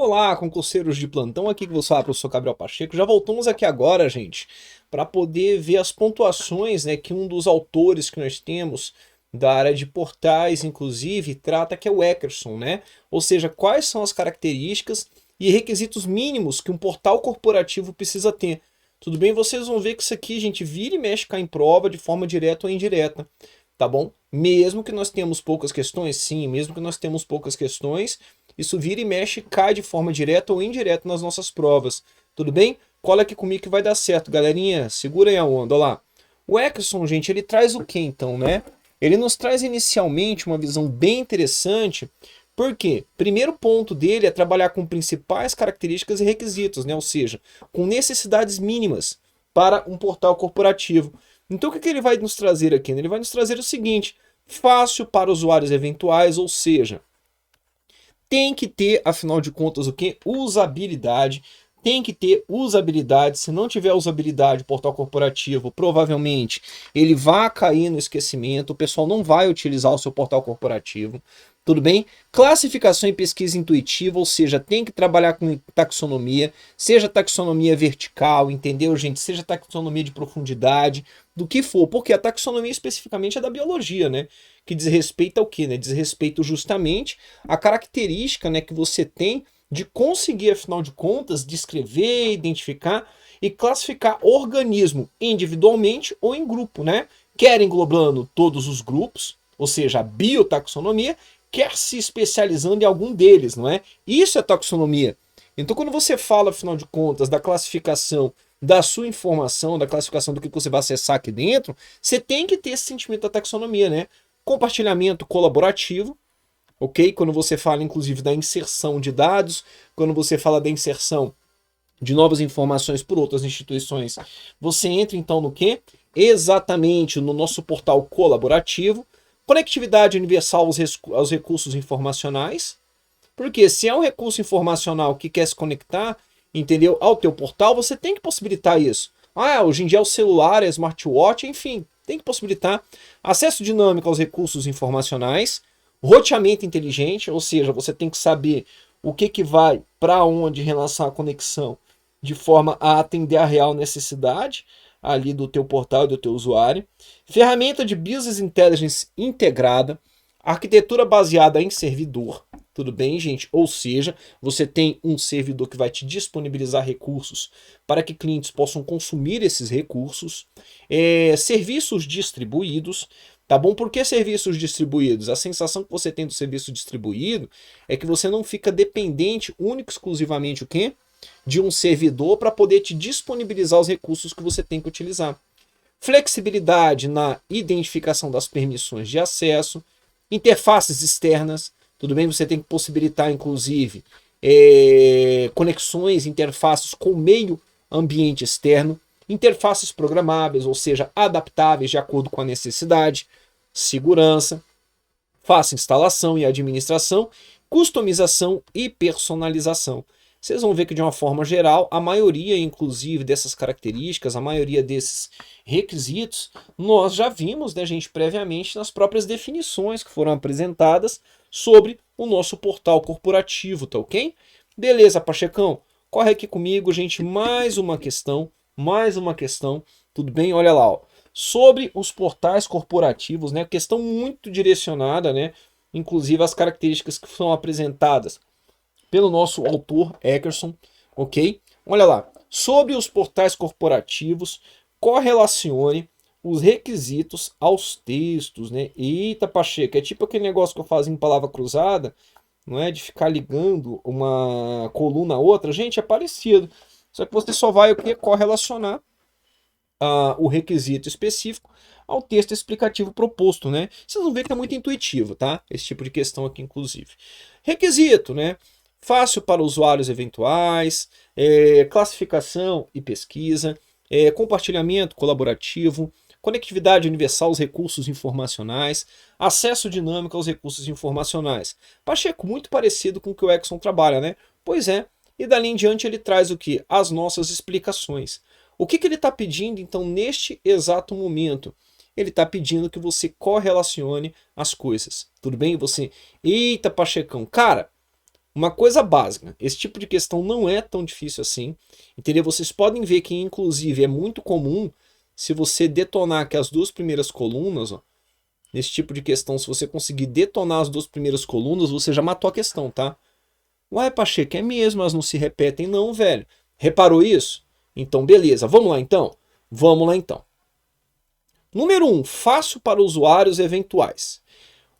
Olá, concurseiros de plantão, aqui que você fala, professor Gabriel Pacheco. Já voltamos aqui agora, gente, para poder ver as pontuações, né, que um dos autores que nós temos da área de portais, inclusive, trata, que é o Eckerson, né? Ou seja, quais são as características e requisitos mínimos que um portal corporativo precisa ter. Tudo bem? Vocês vão ver que isso aqui, gente, vira e mexe cai em prova de forma direta ou indireta, tá bom? Mesmo que nós tenhamos poucas questões, sim, mesmo que nós temos poucas questões, isso vira e mexe, cai de forma direta ou indireta nas nossas provas. Tudo bem? Cola aqui comigo que vai dar certo, galerinha. Segura aí a onda, olha lá. O Eckerson, gente, ele traz o que então, né? Ele nos traz inicialmente uma visão bem interessante, porque primeiro ponto dele é trabalhar com principais características e requisitos, né? Ou seja, com necessidades mínimas para um portal corporativo. Então o que ele vai nos trazer aqui? Ele vai nos trazer o seguinte: fácil para usuários eventuais, ou seja, tem que ter, afinal de contas, o que? Usabilidade. Tem que ter usabilidade. Se não tiver usabilidade, o portal corporativo, provavelmente ele vai cair no esquecimento. O pessoal não vai utilizar o seu portal corporativo. Tudo bem? Classificação e pesquisa intuitiva, ou seja, tem que trabalhar com taxonomia, seja taxonomia vertical, entendeu, gente? Seja taxonomia de profundidade, do que for, porque a taxonomia especificamente é da biologia, né? Que diz respeito ao quê, né? Diz respeito justamente à característica, né, que você tem de conseguir, afinal de contas, descrever, identificar e classificar organismo individualmente ou em grupo, né? Quer englobando todos os grupos, ou seja, a biotaxonomia, quer se especializando em algum deles, não é? Isso é taxonomia. Então, quando você fala, afinal de contas, da classificação da sua informação, da classificação do que você vai acessar aqui dentro, você tem que ter esse sentimento da taxonomia, né? Compartilhamento colaborativo, ok? Quando você fala, inclusive, da inserção de dados, quando você fala da inserção de novas informações por outras instituições, você entra, então, no quê? Exatamente no nosso portal colaborativo. Conectividade universal aos recursos informacionais, porque se é um recurso informacional que quer se conectar, entendeu, ao teu portal, você tem que possibilitar isso. Ah, hoje em dia é o celular, é smartwatch, enfim, tem que possibilitar acesso dinâmico aos recursos informacionais, roteamento inteligente, ou seja, você tem que saber o que vai para onde em relação à conexão, de forma a atender a real necessidade ali do teu portal e do teu usuário. Ferramenta de Business Intelligence integrada, arquitetura baseada em servidor, tudo bem, gente? Ou seja, você tem um servidor que vai te disponibilizar recursos para que clientes possam consumir esses recursos. Serviços distribuídos, tá bom? Por que serviços distribuídos? A sensação que você tem do serviço distribuído é que você não fica dependente único e exclusivamente o quê? De um servidor para poder te disponibilizar os recursos que você tem que utilizar. Flexibilidade na identificação das permissões de acesso, interfaces externas, tudo bem? Você tem que possibilitar, inclusive, conexões, interfaces com o meio ambiente externo, interfaces programáveis, ou seja, adaptáveis de acordo com a necessidade, segurança, fácil instalação e administração, customização e personalização. Vocês vão ver que, de uma forma geral, a maioria, inclusive, dessas características, a maioria desses requisitos, nós já vimos, né, gente, previamente nas próprias definições que foram apresentadas sobre o nosso portal corporativo, tá ok? Beleza, Pachecão? Corre aqui comigo, gente, mais uma questão, tudo bem? Olha lá, ó. Sobre os portais corporativos, né, questão muito direcionada, né, inclusive as características que são apresentadas pelo nosso autor Eckerson, ok? Olha lá, sobre os portais corporativos, correlacione os requisitos aos textos, né? Eita, Pacheco, é tipo aquele negócio que eu fazia em palavra cruzada, não é? De ficar ligando uma coluna a outra. Gente, é parecido. Só que você só vai o que? Correlacionar o requisito específico ao texto explicativo proposto, né? Vocês vão ver que é muito intuitivo, tá? Esse tipo de questão aqui, inclusive. Requisito, né? Fácil para usuários eventuais, classificação e pesquisa, compartilhamento colaborativo, conectividade universal aos recursos informacionais, acesso dinâmico aos recursos informacionais. Pacheco, muito parecido com o que o Eckerson trabalha, né? Pois é, e dali em diante ele traz o que? As nossas explicações. O que ele está pedindo, então, neste exato momento? Ele está pedindo que você correlacione as coisas, tudo bem? Você, eita, Pachecão, cara, Uma coisa básica, esse tipo de questão não é tão difícil assim, entendeu? Vocês podem ver que, inclusive, é muito comum se você detonar aqui as duas primeiras colunas, ó, nesse tipo de questão, se você conseguir detonar as duas primeiras colunas, você já matou a questão, tá? Uai, Pacheco, é mesmo, elas não se repetem não, velho. Reparou isso? Então, beleza. Vamos lá, então? Vamos lá, então. Número 1. Fácil para usuários eventuais.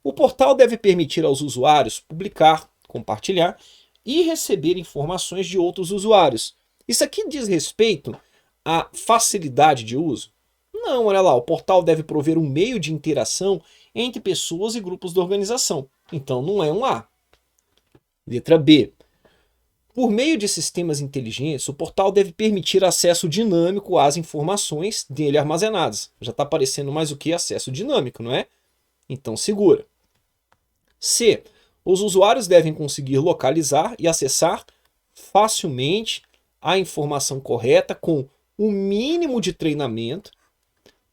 O portal deve permitir aos usuários publicar, compartilhar e receber informações de outros usuários. Isso aqui diz respeito à facilidade de uso? Não, olha lá, o portal deve prover um meio de interação entre pessoas e grupos da organização. Então não é um A. Letra B. Por meio de sistemas inteligentes, o portal deve permitir acesso dinâmico às informações dele armazenadas. Já está aparecendo mais o que? Acesso dinâmico, não é? Então segura. C. Os usuários devem conseguir localizar e acessar facilmente a informação correta com o mínimo de treinamento,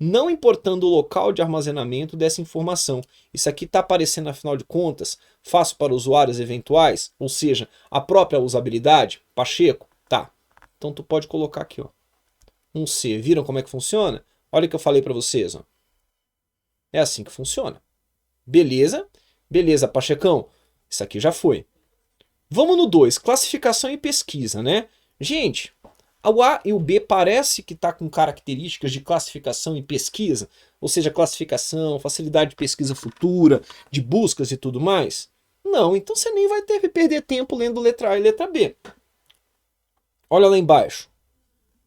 não importando o local de armazenamento dessa informação. Isso aqui está aparecendo, afinal de contas, fácil para usuários eventuais, ou seja, a própria usabilidade. Pacheco? Tá. Então tu pode colocar aqui, ó, um C. Viram como é que funciona? Olha o que eu falei para vocês. Ó. É assim que funciona. Beleza? Beleza, Pachecão. Isso aqui já foi. Vamos no 2, classificação e pesquisa, né? Gente, o A e o B parece que está com características de classificação e pesquisa, ou seja, classificação, facilidade de pesquisa futura, de buscas e tudo mais. Não, então você nem vai ter que perder tempo lendo letra A e letra B. Olha lá embaixo.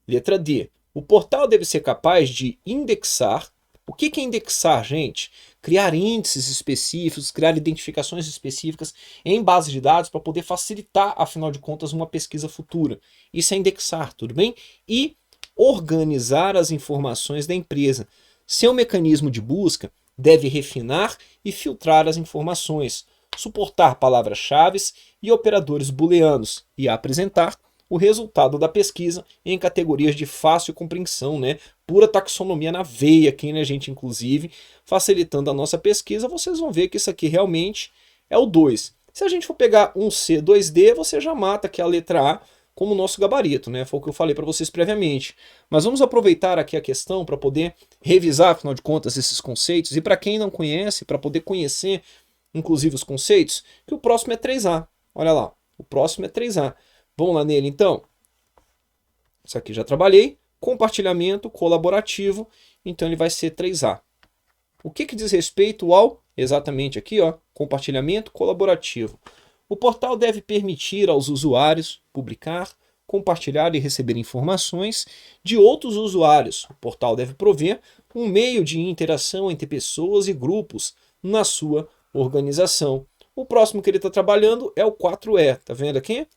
Letra D. O portal deve ser capaz de indexar. O que é indexar, gente? Criar índices específicos, criar identificações específicas em bases de dados para poder facilitar, afinal de contas, uma pesquisa futura. Isso é indexar, tudo bem? E organizar as informações da empresa. Seu mecanismo de busca deve refinar e filtrar as informações, suportar palavras-chave e operadores booleanos e apresentar o resultado da pesquisa em categorias de fácil compreensão, né? Pura taxonomia na veia aqui, né, gente? Inclusive, facilitando a nossa pesquisa, vocês vão ver que isso aqui realmente é o 2. Se a gente for pegar um C, 2D, você já mata aqui a letra A como nosso gabarito, né? Foi o que eu falei para vocês previamente. Mas vamos aproveitar aqui a questão para poder revisar, afinal de contas, esses conceitos. E para quem não conhece, para poder conhecer, inclusive, os conceitos, que o próximo é 3A. Olha lá, o próximo é 3A. Vamos lá nele, então? Isso aqui já trabalhei. Compartilhamento colaborativo, então ele vai ser 3A. O que diz respeito ao, exatamente aqui, ó, compartilhamento colaborativo? O portal deve permitir aos usuários publicar, compartilhar e receber informações de outros usuários. O portal deve prover um meio de interação entre pessoas e grupos na sua organização. O próximo que ele está trabalhando é o 4E, tá vendo aqui?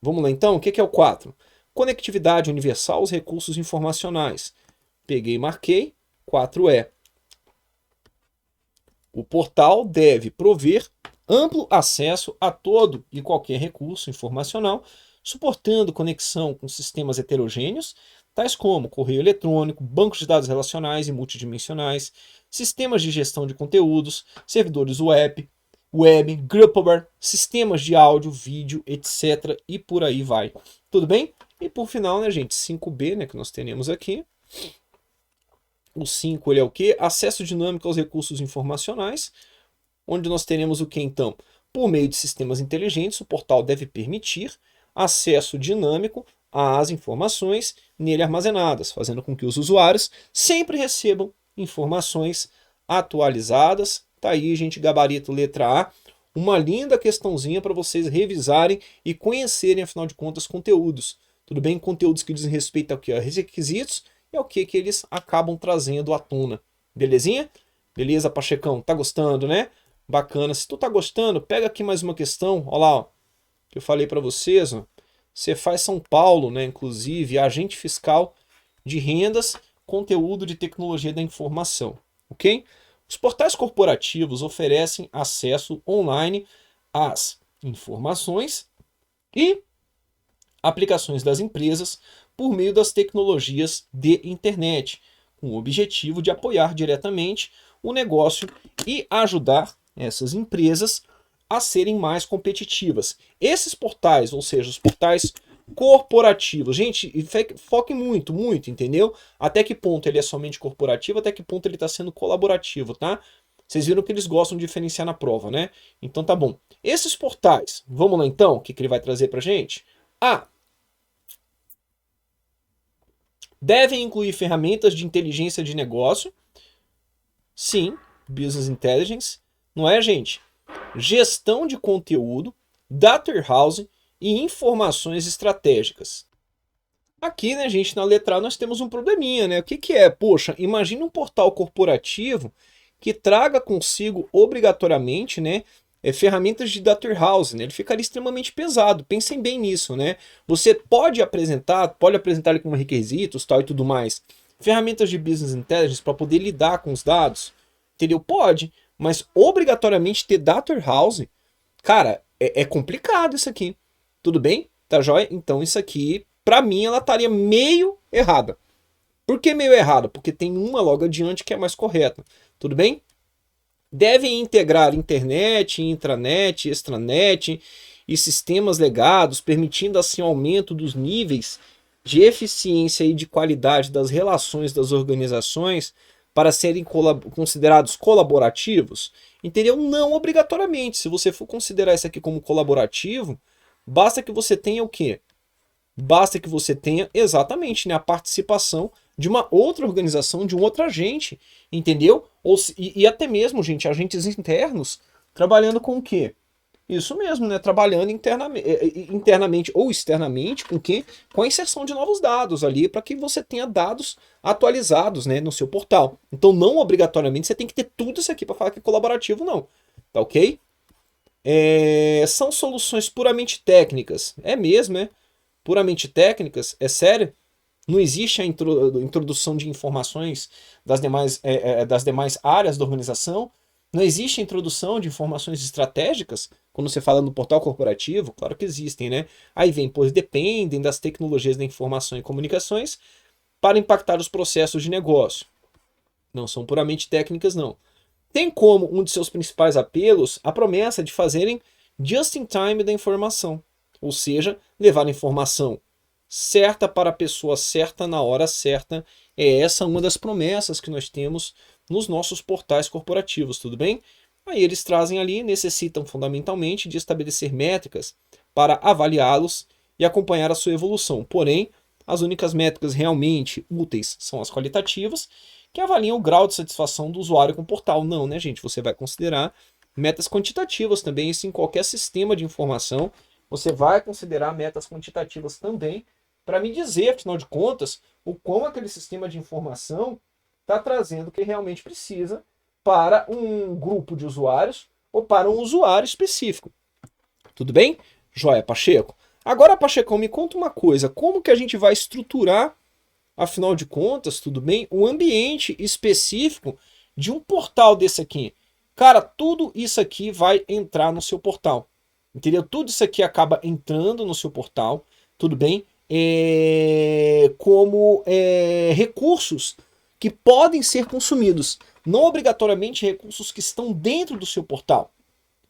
Vamos lá então, o que é o 4? Conectividade universal aos recursos informacionais. Peguei e marquei, 4E. O portal deve prover amplo acesso a todo e qualquer recurso informacional, suportando conexão com sistemas heterogêneos, tais como correio eletrônico, bancos de dados relacionais e multidimensionais, sistemas de gestão de conteúdos, servidores web, Grubhub, sistemas de áudio, vídeo, etc. E por aí vai. Tudo bem? E por final, né, gente, 5B, né, que nós teremos aqui. O 5 ele é o quê? Acesso dinâmico aos recursos informacionais, onde nós teremos o que então? Por meio de sistemas inteligentes, o portal deve permitir acesso dinâmico às informações nele armazenadas, fazendo com que os usuários sempre recebam informações atualizadas. Tá aí, gente, gabarito letra A. Uma linda questãozinha para vocês revisarem e conhecerem, afinal de contas, conteúdos. Tudo bem? Conteúdos que dizem respeito ao que? A requisitos e ao que eles acabam trazendo à tona. Belezinha? Beleza, Pachecão? Tá gostando, né? Bacana. Se tu tá gostando, pega aqui mais uma questão. Olha lá, ó, que eu falei para vocês. Ó. Você faz São Paulo, né? Inclusive, agente fiscal de rendas, conteúdo de tecnologia da informação. Ok? Os portais corporativos oferecem acesso online às informações e aplicações das empresas por meio das tecnologias de internet, com o objetivo de apoiar diretamente o negócio e ajudar essas empresas a serem mais competitivas. Esses portais, ou seja, os portais corporativos, gente, foquem muito, muito, entendeu? Até que ponto ele é somente corporativo, até que ponto ele está sendo colaborativo, tá? Vocês viram que eles gostam de diferenciar na prova, né? Então tá bom. Esses portais, vamos lá então, o que ele vai trazer pra gente? Devem incluir ferramentas de inteligência de negócio. Sim, Business Intelligence. Não é, gente? Gestão de conteúdo, Data Warehouse e informações estratégicas. Aqui, né, gente, na letra A nós temos um probleminha, né? O que é? Poxa, imagine um portal corporativo que traga consigo obrigatoriamente, né, ferramentas de Data Warehouse, né? Ele ficaria extremamente pesado. Pensem bem nisso, né? Você pode apresentar ele como requisitos, tal e tudo mais. Ferramentas de Business Intelligence para poder lidar com os dados, entendeu? Pode, mas obrigatoriamente ter Data Warehouse, cara, é complicado isso aqui. Tudo bem? Tá joia? Então isso aqui, para mim, ela estaria meio errada. Por que meio errada? Porque tem uma logo adiante que é mais correta. Tudo bem? Devem integrar internet, intranet, extranet e sistemas legados, permitindo assim o aumento dos níveis de eficiência e de qualidade das relações das organizações para serem considerados colaborativos. Entendeu? Não obrigatoriamente. Se você for considerar isso aqui como colaborativo, basta que você tenha o quê? Basta que você tenha exatamente, né, a participação de uma outra organização, de um outro agente, entendeu? E até mesmo, gente, agentes internos trabalhando com o quê? Isso mesmo, né? Trabalhando internamente ou externamente com o quê? Com a inserção de novos dados ali para que você tenha dados atualizados, né, no seu portal. Então, não obrigatoriamente você tem que ter tudo isso aqui para falar que é colaborativo, não. Tá ok? São soluções puramente técnicas. É mesmo, é? Puramente técnicas? É sério? Não existe a introdução de informações das demais áreas da organização? Não existe a introdução de informações estratégicas? Quando você fala no portal corporativo, claro que existem, né? Aí vem, pois dependem das tecnologias da informação e comunicações para impactar os processos de negócio. Não são puramente técnicas, não. Tem como um de seus principais apelos a promessa de fazerem just-in-time da informação, ou seja, levar a informação certa para a pessoa certa na hora certa. É essa uma das promessas que nós temos nos nossos portais corporativos, tudo bem? Aí eles trazem ali, necessitam fundamentalmente de estabelecer métricas para avaliá-los e acompanhar a sua evolução. Porém, as únicas métricas realmente úteis são as qualitativas, que avaliam o grau de satisfação do usuário com o portal. Não, né, gente? Você vai considerar metas quantitativas também, isso em qualquer sistema de informação. Você vai considerar metas quantitativas também, para me dizer, afinal de contas, o quão aquele sistema de informação está trazendo o que realmente precisa para um grupo de usuários ou para um usuário específico. Tudo bem? Joia, Pacheco. Agora, Pacheco, me conta uma coisa. Como que a gente vai estruturar, afinal de contas, tudo bem, o ambiente específico de um portal desse aqui? Cara, tudo isso aqui vai entrar no seu portal. Entendeu? Tudo isso aqui acaba entrando no seu portal, tudo bem? Como recursos que podem ser consumidos, não obrigatoriamente recursos que estão dentro do seu portal.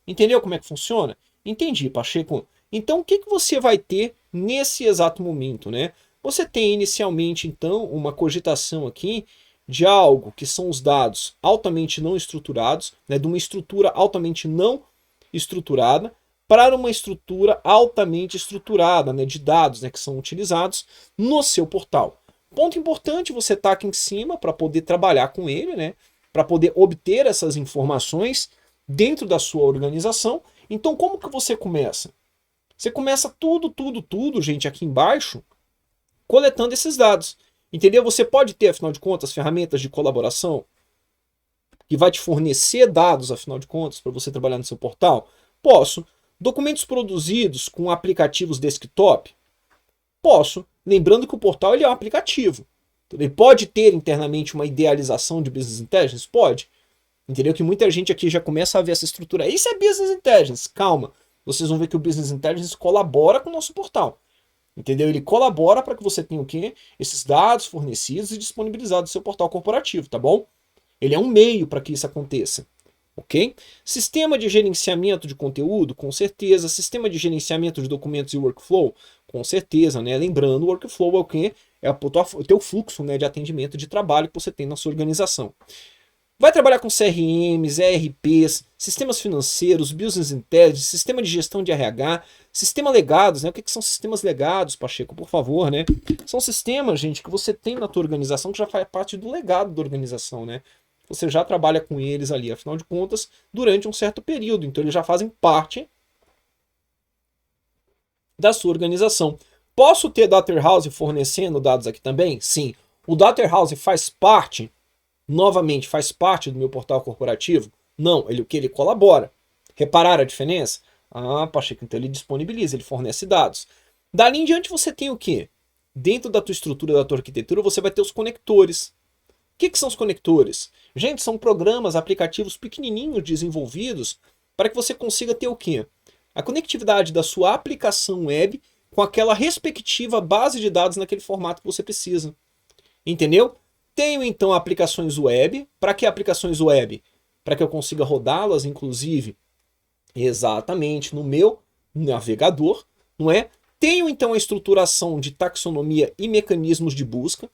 Entendeu como é que funciona? Entendi, Pacheco. Então, o que você vai ter nesse exato momento, né? Você tem inicialmente, então, uma cogitação aqui de algo que são os dados altamente não estruturados, né? De uma estrutura altamente não estruturada, para uma estrutura altamente estruturada, né, de dados, né, que são utilizados no seu portal. Ponto importante, você está aqui em cima para poder trabalhar com ele, né, para poder obter essas informações dentro da sua organização. Então, como que você começa? Você começa tudo, gente, aqui embaixo, coletando esses dados. Entendeu? Você pode ter, afinal de contas, ferramentas de colaboração que vai te fornecer dados, afinal de contas, para você trabalhar no seu portal? Posso. Documentos produzidos com aplicativos desktop? Posso. Lembrando que o portal ele é um aplicativo. Ele pode ter internamente uma idealização de Business Intelligence? Pode. Entendeu? Que muita gente aqui já começa a ver essa estrutura. Isso é Business Intelligence. Calma. Vocês vão ver que o Business Intelligence colabora com o nosso portal. Entendeu? Ele colabora para que você tenha o quê? Esses dados fornecidos e disponibilizados no seu portal corporativo, tá bom? Ele é um meio para que isso aconteça. ok? Sistema de gerenciamento de conteúdo, com certeza. Sistema de gerenciamento de documentos e workflow, com certeza, né? Lembrando, o workflow é o quê? É o teu fluxo, né, de atendimento de trabalho que você tem na sua organização. Vai trabalhar com CRMs, ERPs, sistemas financeiros, business intelligence, sistema de gestão de RH, sistema legados, né? O que são sistemas legados, Pacheco, por favor, né? São sistemas, gente, que você tem na tua organização que já faz parte do legado da organização, né? Você já trabalha com eles ali, afinal de contas, durante um certo período. Então eles já fazem parte da sua organização. Posso ter Data Warehouse fornecendo dados aqui também? Sim. O Data Warehouse faz parte, novamente, faz parte do meu portal corporativo? Não, o que ele colabora. Repararam a diferença? Ah, Pacheco, então ele disponibiliza, ele fornece dados. Dali em diante você tem o quê? Dentro da tua estrutura, da tua arquitetura, você vai ter os conectores. O que são os conectores? Gente, são programas, aplicativos pequenininhos desenvolvidos para que você consiga ter o quê? A conectividade da sua aplicação web com aquela respectiva base de dados naquele formato que você precisa. Entendeu? Tenho então aplicações web. Para que aplicações web? Para que eu consiga rodá-las, inclusive, exatamente no meu navegador, não é? Tenho então a estruturação de taxonomia e mecanismos de busca.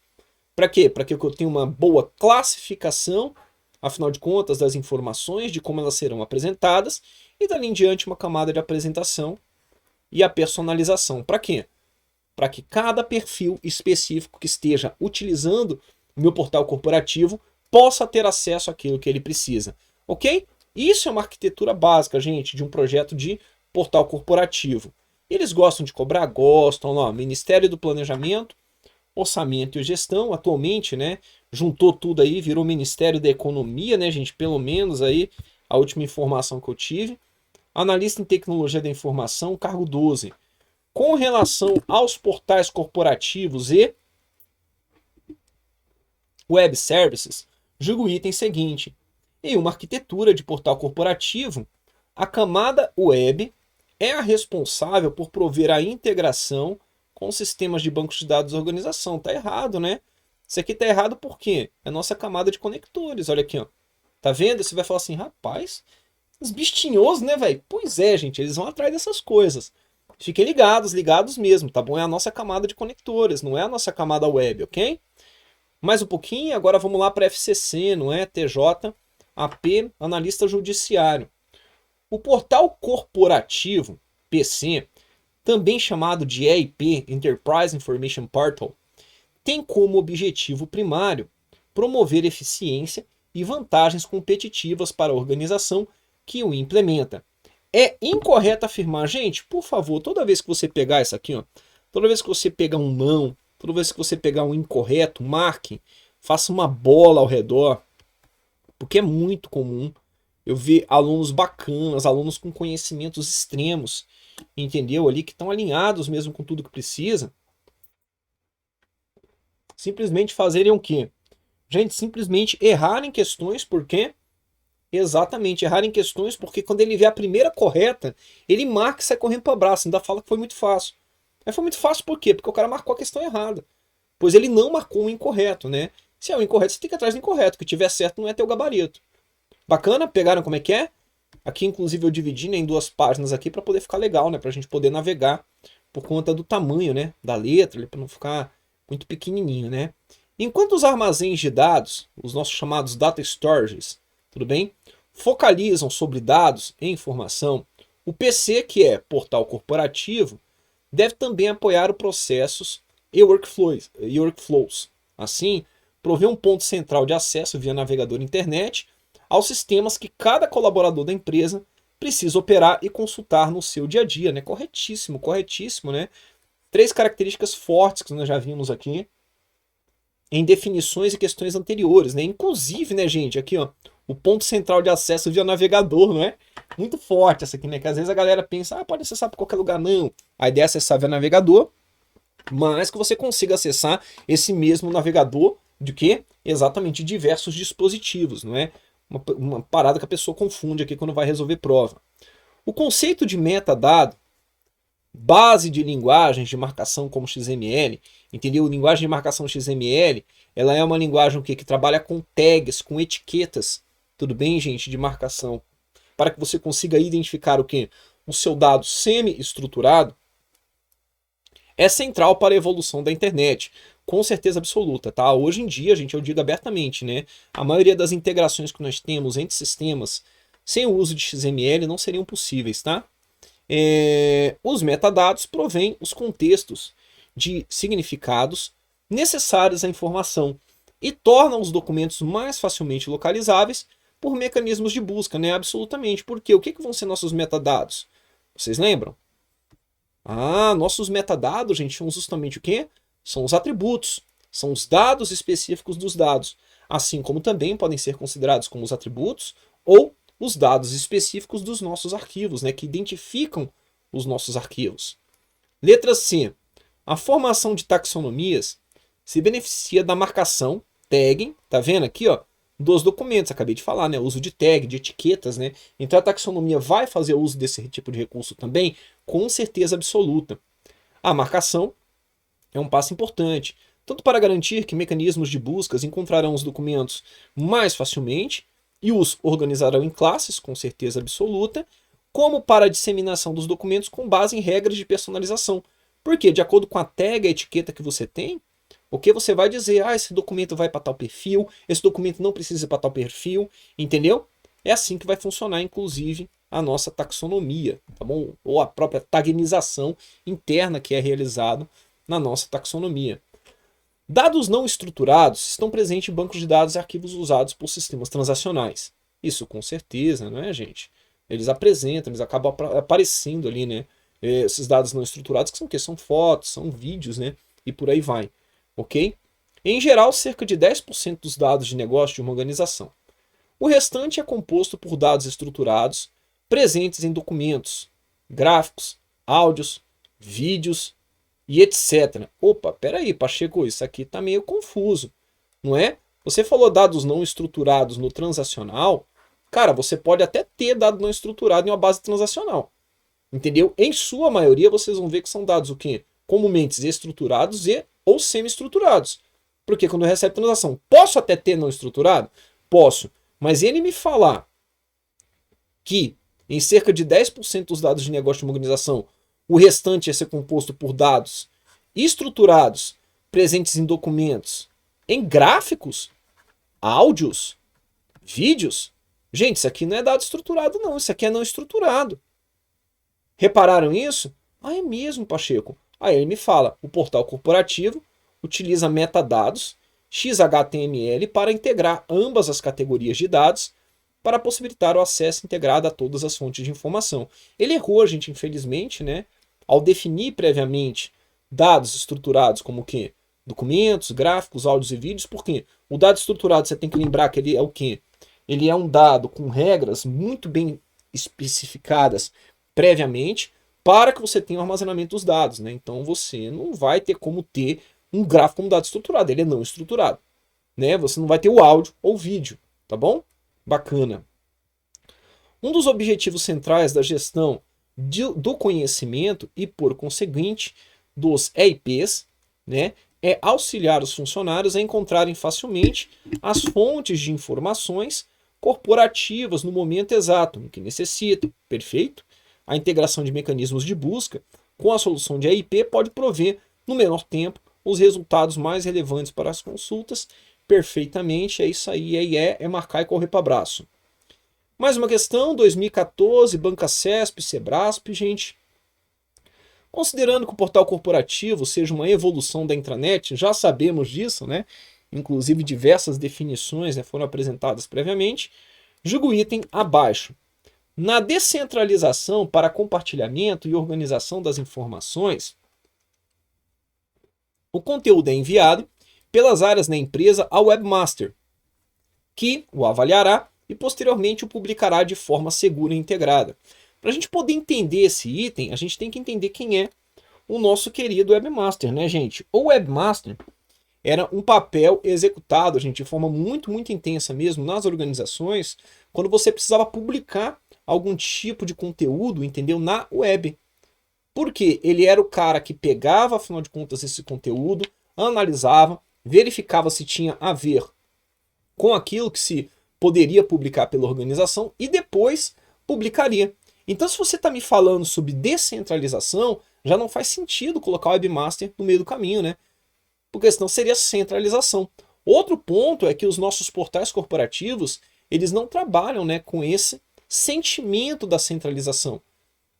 Para quê? Para que eu tenha uma boa classificação, afinal de contas, das informações, de como elas serão apresentadas, e dali em diante uma camada de apresentação e a personalização. Para quê? Para que cada perfil específico que esteja utilizando o meu portal corporativo possa ter acesso àquilo que ele precisa. Ok? Isso é uma arquitetura básica, gente, de um projeto de portal corporativo. Eles gostam de cobrar? Gostam. Ó, Ministério do Planejamento, Orçamento e Gestão, atualmente, né, juntou tudo aí, virou Ministério da Economia, né, gente, pelo menos aí a última informação que eu tive. Analista em Tecnologia da Informação, cargo 12. Com relação aos portais corporativos e web services, julgo o item seguinte. Em uma arquitetura de portal corporativo, a camada web é a responsável por prover a integração com sistemas de bancos de dados da organização. Tá errado, né? Isso aqui tá errado por quê? É a nossa camada de conectores. Olha aqui, ó. Tá vendo? Você vai falar assim, rapaz, os bichinhosos, né, velho? Pois é, gente, eles vão atrás dessas coisas. Fiquem ligados, ligados mesmo, tá bom? É a nossa camada de conectores, não é a nossa camada web, ok? Mais um pouquinho, agora vamos lá para FCC, não é? TJ, AP, analista judiciário. O portal corporativo, PC, também chamado de EIP, Enterprise Information Portal, tem como objetivo primário promover eficiência e vantagens competitivas para a organização que o implementa. É incorreto afirmar, gente, por favor, toda vez que você pegar isso aqui, ó, toda vez que você pegar um não, toda vez que você pegar um incorreto, marque, faça uma bola ao redor, porque é muito comum eu ver alunos bacanas, alunos com conhecimentos extremos, entendeu? Ali que estão alinhados mesmo com tudo que precisa, simplesmente fazerem o quê? Gente, simplesmente errar em questões, por quê? Exatamente, errar em questões, porque quando ele vê a primeira correta, ele marca e sai correndo para o abraço, ainda fala que foi muito fácil. Mas foi muito fácil por quê? Porque o cara marcou a questão errada. Pois ele não marcou o incorreto, né? Se é o incorreto, você tem que ir atrás do incorreto. O que tiver certo não é teu gabarito. Bacana? Pegaram como é que é? Aqui, inclusive, eu dividi, né, em duas páginas aqui para poder ficar legal, né? Para a gente poder navegar por conta do tamanho, né, da letra, para não ficar muito pequenininho, né? Enquanto os armazéns de dados, os nossos chamados data storages, tudo bem? Focalizam sobre dados e informação, o PC, que é portal corporativo, deve também apoiar os processos e workflows. Assim, prover um ponto central de acesso via navegador internet aos sistemas que cada colaborador da empresa precisa operar e consultar no seu dia a dia, né? Corretíssimo, corretíssimo, né? 3 características fortes que nós já vimos aqui em definições e questões anteriores, né? Inclusive, né, gente, aqui, ó, o ponto central de acesso via navegador, não é? Muito forte essa aqui, né? Que às vezes a galera pensa, pode acessar por qualquer lugar, não. A ideia é acessar via navegador, mas que você consiga acessar esse mesmo navegador de quê? Exatamente, diversos dispositivos, não é? Uma parada que a pessoa confunde aqui quando vai resolver prova. O conceito de metadado, base de linguagens de marcação como XML, entendeu? Linguagem de marcação XML, ela é uma linguagem que trabalha com tags, com etiquetas, tudo bem, gente, de marcação, para que você consiga identificar o quê? O seu dado semi-estruturado, é central para a evolução da internet, com certeza absoluta, tá? Hoje em dia, gente, eu digo abertamente, né? A maioria das integrações que nós temos entre sistemas sem o uso de XML não seriam possíveis, tá? Os metadados provêm os contextos de significados necessários à informação e tornam os documentos mais facilmente localizáveis por mecanismos de busca, né? Absolutamente. Porque o que vão ser nossos metadados? Vocês lembram? Nossos metadados, gente, são justamente o quê? São os atributos, são os dados específicos dos dados, assim como também podem ser considerados como os atributos ou os dados específicos dos nossos arquivos, né, que identificam os nossos arquivos. Letra C. A formação de taxonomias se beneficia da marcação, tagging, tá vendo aqui, ó, dos documentos. Acabei de falar, né, uso de tag, de etiquetas, né? Então a taxonomia vai fazer uso desse tipo de recurso também, com certeza absoluta. A marcação é um passo importante, tanto para garantir que mecanismos de buscas encontrarão os documentos mais facilmente e os organizarão em classes, com certeza absoluta, como para a disseminação dos documentos com base em regras de personalização. Porque, de acordo com a tag, a etiqueta que você tem, o que você vai dizer, esse documento vai para tal perfil, esse documento não precisa ir para tal perfil, entendeu? É assim que vai funcionar, inclusive, a nossa taxonomia, tá bom? Ou a própria taguenização interna que é realizada na nossa taxonomia. Dados não estruturados estão presentes em bancos de dados e arquivos usados por sistemas transacionais. Isso com certeza, não é, gente? Eles apresentam, eles acabam aparecendo ali, né? Esses dados não estruturados, que são o quê? São fotos, são vídeos, né? E por aí vai, ok? Em geral, cerca de 10% dos dados de negócio de uma organização. O restante é composto por dados estruturados, presentes em documentos, gráficos, áudios, vídeos e etc. Opa, peraí, Pacheco, isso aqui está meio confuso, não é? Você falou dados não estruturados no transacional, cara, você pode até ter dado não estruturado em uma base transacional, entendeu? Em sua maioria, vocês vão ver que são dados o quê? Comumente estruturados e ou semi-estruturados. Porque quando eu recebo transação, posso até ter não estruturado? Posso. Mas ele me falar que em cerca de 10% dos dados de negócio de uma organização, o restante ia ser composto por dados estruturados, presentes em documentos, em gráficos, áudios, vídeos. Gente, isso aqui não é dado estruturado não, isso aqui é não estruturado. Repararam isso? É mesmo, Pacheco. Aí ele me fala, o portal corporativo utiliza metadados XHTML para integrar ambas as categorias de dados para possibilitar o acesso integrado a todas as fontes de informação. Ele errou, gente, infelizmente, né? Ao definir previamente dados estruturados como o quê? Documentos, gráficos, áudios e vídeos, porque o dado estruturado você tem que lembrar que ele é o quê? Ele é um dado com regras muito bem especificadas previamente para que você tenha o armazenamento dos dados, né? Então você não vai ter como ter um gráfico como dado estruturado, ele é não estruturado, né? Você não vai ter o áudio ou o vídeo, tá bom? Bacana. Um dos objetivos centrais da gestão do conhecimento e, por conseguinte, dos EIPs, né, é auxiliar os funcionários a encontrarem facilmente as fontes de informações corporativas no momento exato em que necessitam. Perfeito? A integração de mecanismos de busca com a solução de EIP pode prover, no menor tempo, os resultados mais relevantes para as consultas. Perfeitamente, é isso aí, é marcar e correr para abraço. Mais uma questão, 2014, Banca CESP, Sebrasp, gente. Considerando que o portal corporativo seja uma evolução da intranet, já sabemos disso, né? Inclusive diversas definições, né, foram apresentadas previamente. Julgo o item abaixo. Na descentralização para compartilhamento e organização das informações, o conteúdo é enviado pelas áreas da empresa ao webmaster, que o avaliará e posteriormente o publicará de forma segura e integrada. Para a gente poder entender esse item, a gente tem que entender quem é o nosso querido webmaster, né, gente? O webmaster era um papel executado, gente, de forma muito, muito intensa mesmo nas organizações, quando você precisava publicar algum tipo de conteúdo, entendeu? Na web. Porque ele era o cara que pegava, afinal de contas, esse conteúdo, analisava, verificava se tinha a ver com aquilo que se poderia publicar pela organização e depois publicaria. Então, se você está me falando sobre descentralização, já não faz sentido colocar o webmaster no meio do caminho, né? Porque senão seria centralização. Outro ponto é que os nossos portais corporativos, eles não trabalham, né, com esse sentimento da centralização,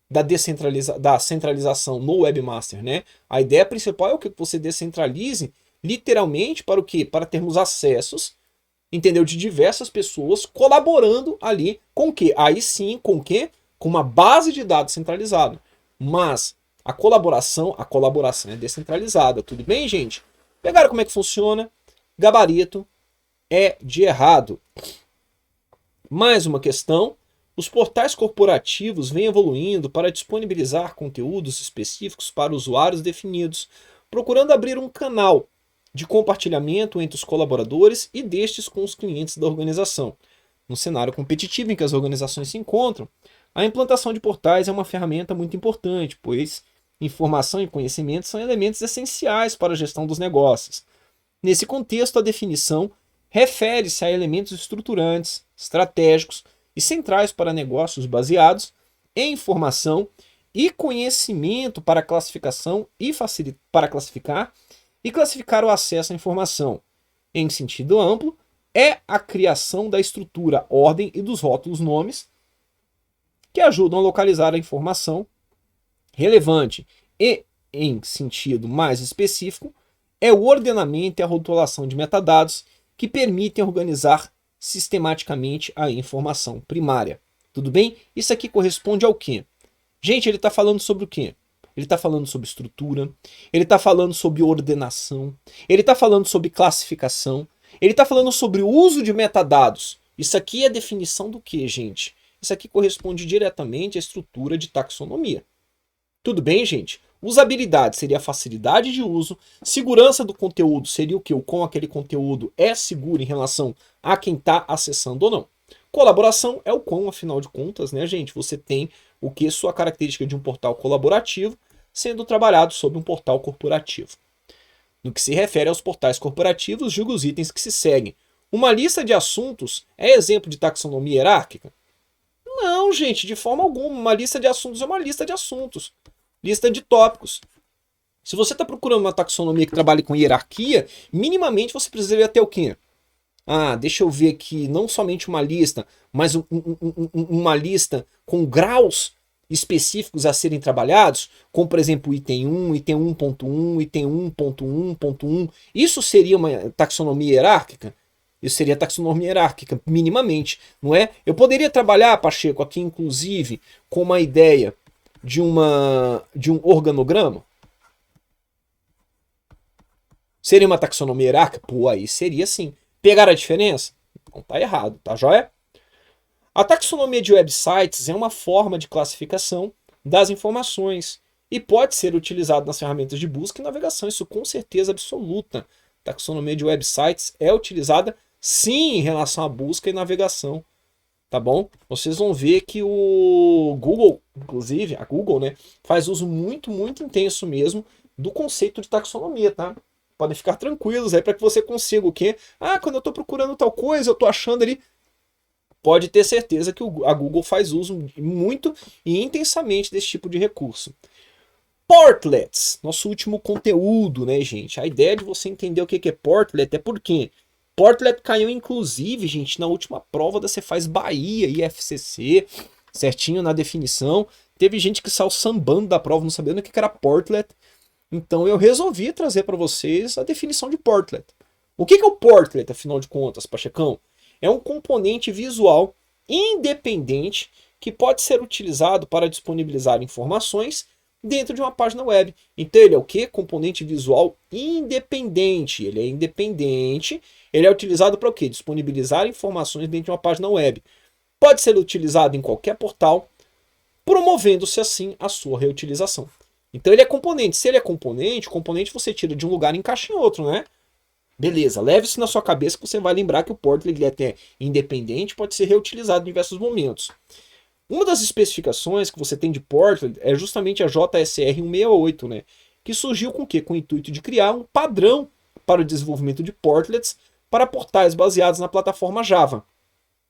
da centralização no webmaster, né? A ideia principal é o que você descentralize literalmente para o quê? Para termos acessos, entendeu? De diversas pessoas colaborando ali com o quê? Aí sim, com o quê? Com uma base de dados centralizada. Mas a colaboração é descentralizada. Tudo bem, gente? Pegaram como é que funciona? Gabarito é de errado. Mais uma questão. Os portais corporativos vêm evoluindo para disponibilizar conteúdos específicos para usuários definidos, procurando abrir um canal de compartilhamento entre os colaboradores e destes com os clientes da organização. No cenário competitivo em que as organizações se encontram, a implantação de portais é uma ferramenta muito importante, pois informação e conhecimento são elementos essenciais para a gestão dos negócios. Nesse contexto, a definição refere-se a elementos estruturantes, estratégicos e centrais para negócios baseados em informação e conhecimento para classificação e para classificar e classificar o acesso à informação. Em sentido amplo, é a criação da estrutura, ordem e dos rótulos nomes que ajudam a localizar a informação relevante e, em sentido mais específico, é o ordenamento e a rotulação de metadados que permitem organizar sistematicamente a informação primária. Tudo bem? Isso aqui corresponde ao quê? Gente, ele está falando sobre o quê? Ele está falando sobre estrutura, ele está falando sobre ordenação, ele está falando sobre classificação, ele está falando sobre o uso de metadados. Isso aqui é definição do quê, gente? Isso aqui corresponde diretamente à estrutura de taxonomia. Tudo bem, gente? Usabilidade seria a facilidade de uso, segurança do conteúdo seria o que? O como aquele conteúdo é seguro em relação a quem está acessando ou não. Colaboração é o quão, afinal de contas, né, gente, você tem o que? Sua característica de um portal colaborativo sendo trabalhado sobre um portal corporativo. No que se refere aos portais corporativos, julga os itens que se seguem. Uma lista de assuntos é exemplo de taxonomia hierárquica? Não, gente, de forma alguma. Uma lista de assuntos é uma lista de assuntos. Lista de tópicos. Se você está procurando uma taxonomia que trabalhe com hierarquia, minimamente você precisaria ter o quê? Ah, deixa eu ver aqui, não somente uma lista, mas uma lista com graus específicos a serem trabalhados, como por exemplo item 1, item 1.1, item 1.1.1. Isso seria uma taxonomia hierárquica? Isso seria taxonomia hierárquica, minimamente, não é? Eu poderia trabalhar, Pacheco, aqui inclusive, com uma ideia de um organograma? Seria uma taxonomia hierárquica? Pô, aí seria sim. Pegar a diferença? Não tá errado, tá joia? A taxonomia de websites é uma forma de classificação das informações e pode ser utilizado nas ferramentas de busca e navegação, isso com certeza absoluta. A taxonomia de websites é utilizada sim em relação à busca e navegação, tá bom? Vocês vão ver que o Google, inclusive, a Google, né, faz uso muito, muito intenso mesmo do conceito de taxonomia, tá? Podem ficar tranquilos aí para que você consiga o quê? Ah, quando eu estou procurando tal coisa, eu estou achando ali. Pode ter certeza que a Google faz uso muito e intensamente desse tipo de recurso. Portlets, nosso último conteúdo, né, gente? A ideia de você entender o que é portlet é porque portlet caiu, inclusive, gente, na última prova da Cefaz Bahia e FCC, certinho na definição. Teve gente que saiu sambando da prova, não sabendo o que era portlet. Então eu resolvi trazer para vocês a definição de portlet. O que é o portlet, afinal de contas, Pachecão? É um componente visual independente que pode ser utilizado para disponibilizar informações dentro de uma página web. Então ele é o quê? Componente visual independente. Ele é independente, ele é utilizado para o quê? Disponibilizar informações dentro de uma página web. Pode ser utilizado em qualquer portal, promovendo-se assim a sua reutilização. Então ele é componente. Se ele é componente você tira de um lugar e encaixa em outro, né? Beleza, leve isso na sua cabeça que você vai lembrar que o portlet ele é até independente, pode ser reutilizado em diversos momentos. Uma das especificações que você tem de portlet é justamente a JSR 168, né? Que surgiu com o quê? Com o intuito de criar um padrão para o desenvolvimento de portlets para portais baseados na plataforma Java.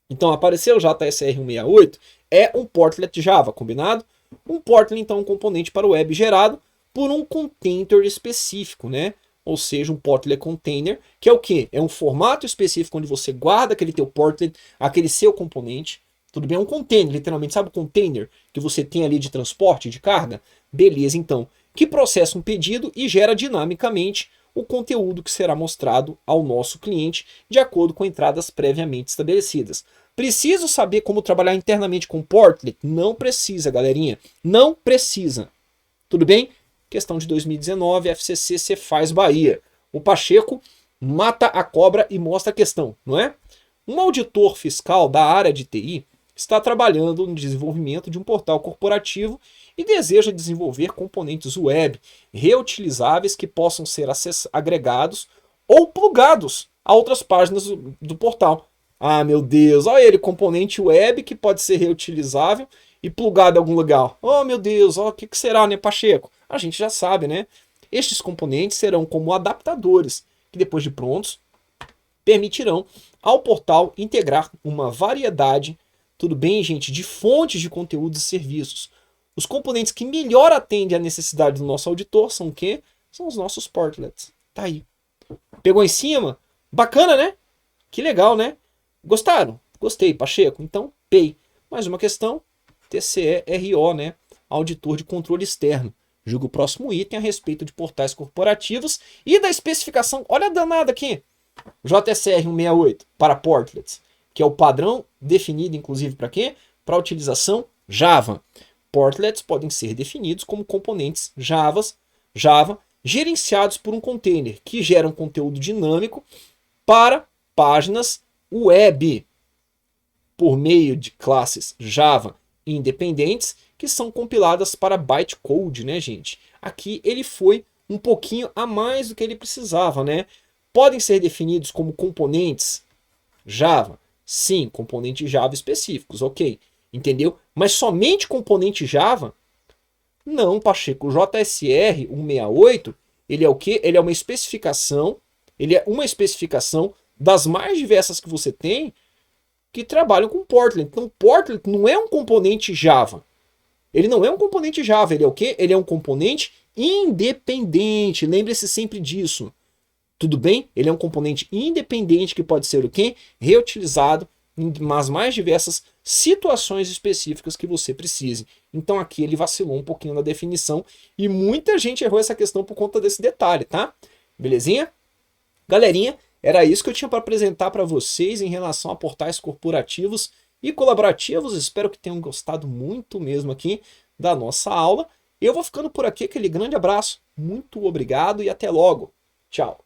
Então apareceu o JSR168, é um portlet Java, combinado? Um portlet, então, é um componente para o web gerado por um container específico, né? Ou seja, um portlet container, que é o quê? É um formato específico onde você guarda aquele teu portlet, aquele seu componente. Tudo bem? É um container, literalmente. Sabe o container que você tem ali de transporte, de carga? Beleza, então. Que processa um pedido e gera dinamicamente o conteúdo que será mostrado ao nosso cliente de acordo com entradas previamente estabelecidas. Preciso saber como trabalhar internamente com portlet? Não precisa, galerinha. Não precisa. Tudo bem? Questão de 2019, FCC Cefaz Bahia. O Pacheco mata a cobra e mostra a questão, não é? Um auditor fiscal da área de TI está trabalhando no desenvolvimento de um portal corporativo e deseja desenvolver componentes web reutilizáveis que possam ser agregados ou plugados a outras páginas do portal. Ah, meu Deus, olha ele, componente web que pode ser reutilizável e plugado em algum lugar. Oh, meu Deus, o que será, né, Pacheco? A gente já sabe, né? Estes componentes serão como adaptadores, que depois de prontos, permitirão ao portal integrar uma variedade, tudo bem, gente, de fontes de conteúdos e serviços. Os componentes que melhor atendem à necessidade do nosso auditor são o quê? São os nossos portlets. Tá aí. Pegou em cima? Bacana, né? Que legal, né? Gostaram? Gostei, Pacheco. Então, PEI. Mais uma questão. TCE-RO, né? Auditor de controle externo. Julga o próximo item a respeito de portais corporativos e da especificação. Olha a danada aqui. JSR 168 para portlets, que é o padrão definido, inclusive, para quê? Para utilização Java. Portlets podem ser definidos como componentes Java gerenciados por um container que geram conteúdo dinâmico para páginas web por meio de classes Java independentes que são compiladas para bytecode, né, gente? Aqui ele foi um pouquinho a mais do que ele precisava, né? Podem ser definidos como componentes Java? Sim, componentes Java específicos, ok. Entendeu? Mas somente componente Java? Não, Pacheco. O JSR 168, ele é o quê? Ele é uma especificação, das mais diversas que você tem que trabalham com Portlet. Então, Portlet não é um componente Java. Ele não é um componente Java, ele é o quê? Ele é um componente independente. Lembre-se sempre disso. Tudo bem? Ele é um componente independente que pode ser o quê? Reutilizado em mais diversas situações específicas que você precise. Então aqui ele vacilou um pouquinho na definição e muita gente errou essa questão por conta desse detalhe, tá? Belezinha? Galerinha, era isso que eu tinha para apresentar para vocês em relação a portais corporativos e colaborativos. Espero que tenham gostado muito mesmo aqui da nossa aula. Eu vou ficando por aqui, aquele grande abraço. Muito obrigado e até logo. Tchau.